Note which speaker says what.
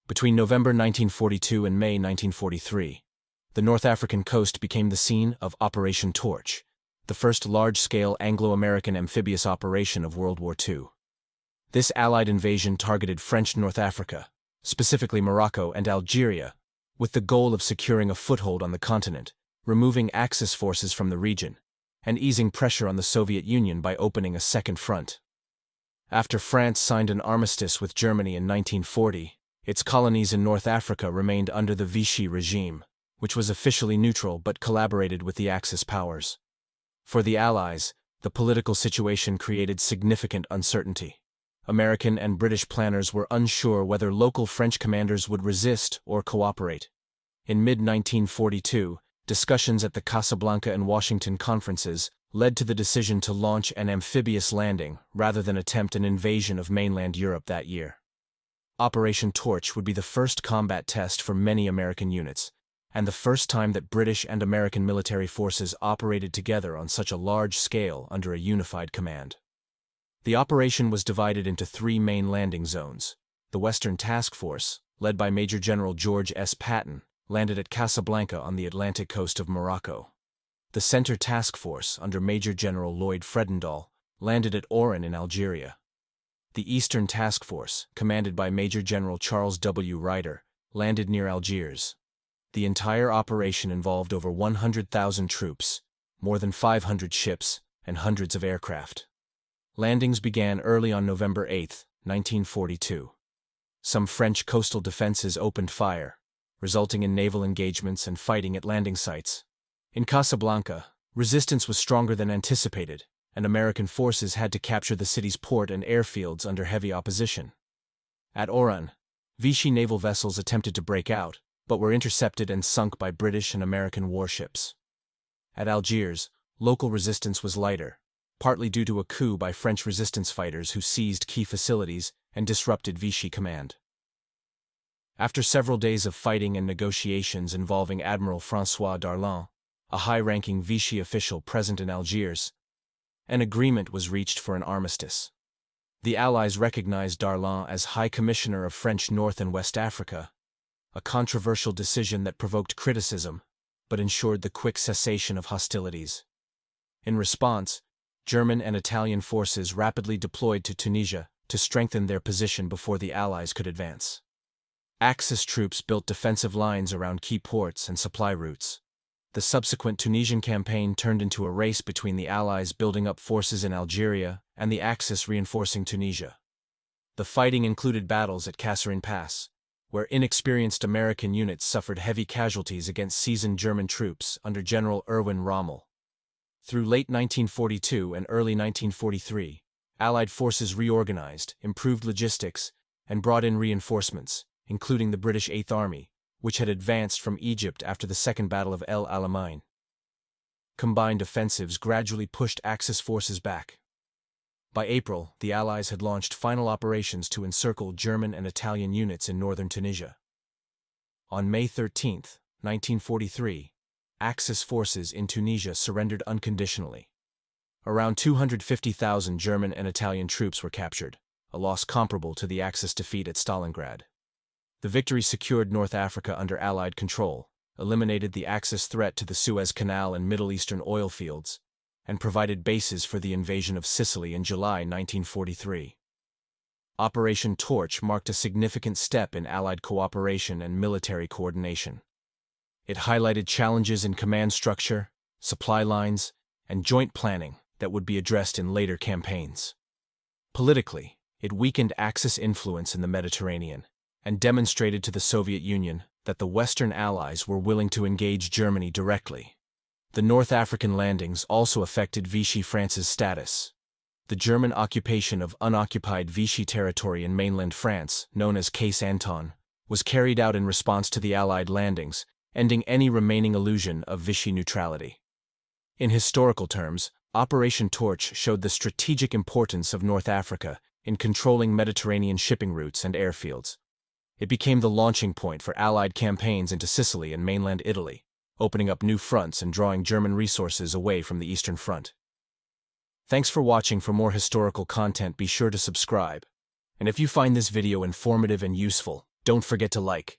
Speaker 1: Between November 1942 and May 1943, the North African coast became the scene of Operation Torch, the first large-scale Anglo-American amphibious operation of World War II. This Allied invasion targeted French North Africa, specifically Morocco and Algeria, with the goal of securing a foothold on the continent, removing Axis forces from the region, and easing pressure on the Soviet Union by opening a second front. After France signed an armistice with Germany in 1940, its colonies in North Africa remained under the Vichy regime, which was officially neutral but collaborated with the Axis powers. For the Allies, the political situation created significant uncertainty. American and British planners were unsure whether local French commanders would resist or cooperate. In mid-1942, discussions at the Casablanca and Washington conferences led to the decision to launch an amphibious landing rather than attempt an invasion of mainland Europe that year. Operation Torch would be the first combat test for many American units, and the first time that British and American military forces operated together on such a large scale under a unified command. The operation was divided into three main landing zones. The Western Task Force, led by Major General George S. Patton, landed at Casablanca on the Atlantic coast of Morocco. The Center Task Force, under Major General Lloyd Fredendall, landed at Oran in Algeria. The Eastern Task Force, commanded by Major General Charles W. Ryder, landed near Algiers. The entire operation involved over 100,000 troops, more than 500 ships, and hundreds of aircraft. Landings began early on November 8, 1942. Some French coastal defenses opened fire, resulting in naval engagements and fighting at landing sites. In Casablanca, resistance was stronger than anticipated, and American forces had to capture the city's port and airfields under heavy opposition. At Oran, Vichy naval vessels attempted to break out, but were intercepted and sunk by British and American warships. At Algiers, local resistance was lighter, partly due to a coup by French resistance fighters who seized key facilities and disrupted Vichy command. After several days of fighting and negotiations involving Admiral François Darlan, a high-ranking Vichy official present in Algiers, an agreement was reached for an armistice. The Allies recognized Darlan as High Commissioner of French North and West Africa, a controversial decision that provoked criticism, but ensured the quick cessation of hostilities. In response, German and Italian forces rapidly deployed to Tunisia to strengthen their position before the Allies could advance. Axis troops built defensive lines around key ports and supply routes. The subsequent Tunisian Campaign turned into a race between the Allies building up forces in Algeria and the Axis reinforcing Tunisia. The fighting included battles at Kasserine Pass, where inexperienced American units suffered heavy casualties against seasoned German troops under General Erwin Rommel. Through late 1942 and early 1943, Allied forces reorganized, improved logistics, and brought in reinforcements, including the British Eighth Army, which had advanced from Egypt after the Second Battle of El Alamein. Combined offensives gradually pushed Axis forces back. By April, the Allies had launched final operations to encircle German and Italian units in northern Tunisia. On May 13, 1943, Axis forces in Tunisia surrendered unconditionally. Around 250,000 German and Italian troops were captured, a loss comparable to the Axis defeat at Stalingrad. The victory secured North Africa under Allied control, eliminated the Axis threat to the Suez Canal and Middle Eastern oil fields, and provided bases for the invasion of Sicily in July 1943. Operation Torch marked a significant step in Allied cooperation and military coordination. It highlighted challenges in command structure, supply lines, and joint planning that would be addressed in later campaigns. Politically, it weakened Axis influence in the Mediterranean and demonstrated to the Soviet Union that the Western Allies were willing to engage Germany directly. The North African landings also affected Vichy France's status. The German occupation of unoccupied Vichy territory in mainland France, known as Case Anton, was carried out in response to the Allied landings, ending any remaining illusion of Vichy neutrality. In historical terms, Operation Torch showed the strategic importance of North Africa in controlling Mediterranean shipping routes and airfields. It became the launching point for Allied campaigns into Sicily and mainland Italy, opening up new fronts and drawing German resources away from the Eastern Front. Thanks for watching. For more historical content, be sure to subscribe. And if you find this video informative and useful, Don't forget to like,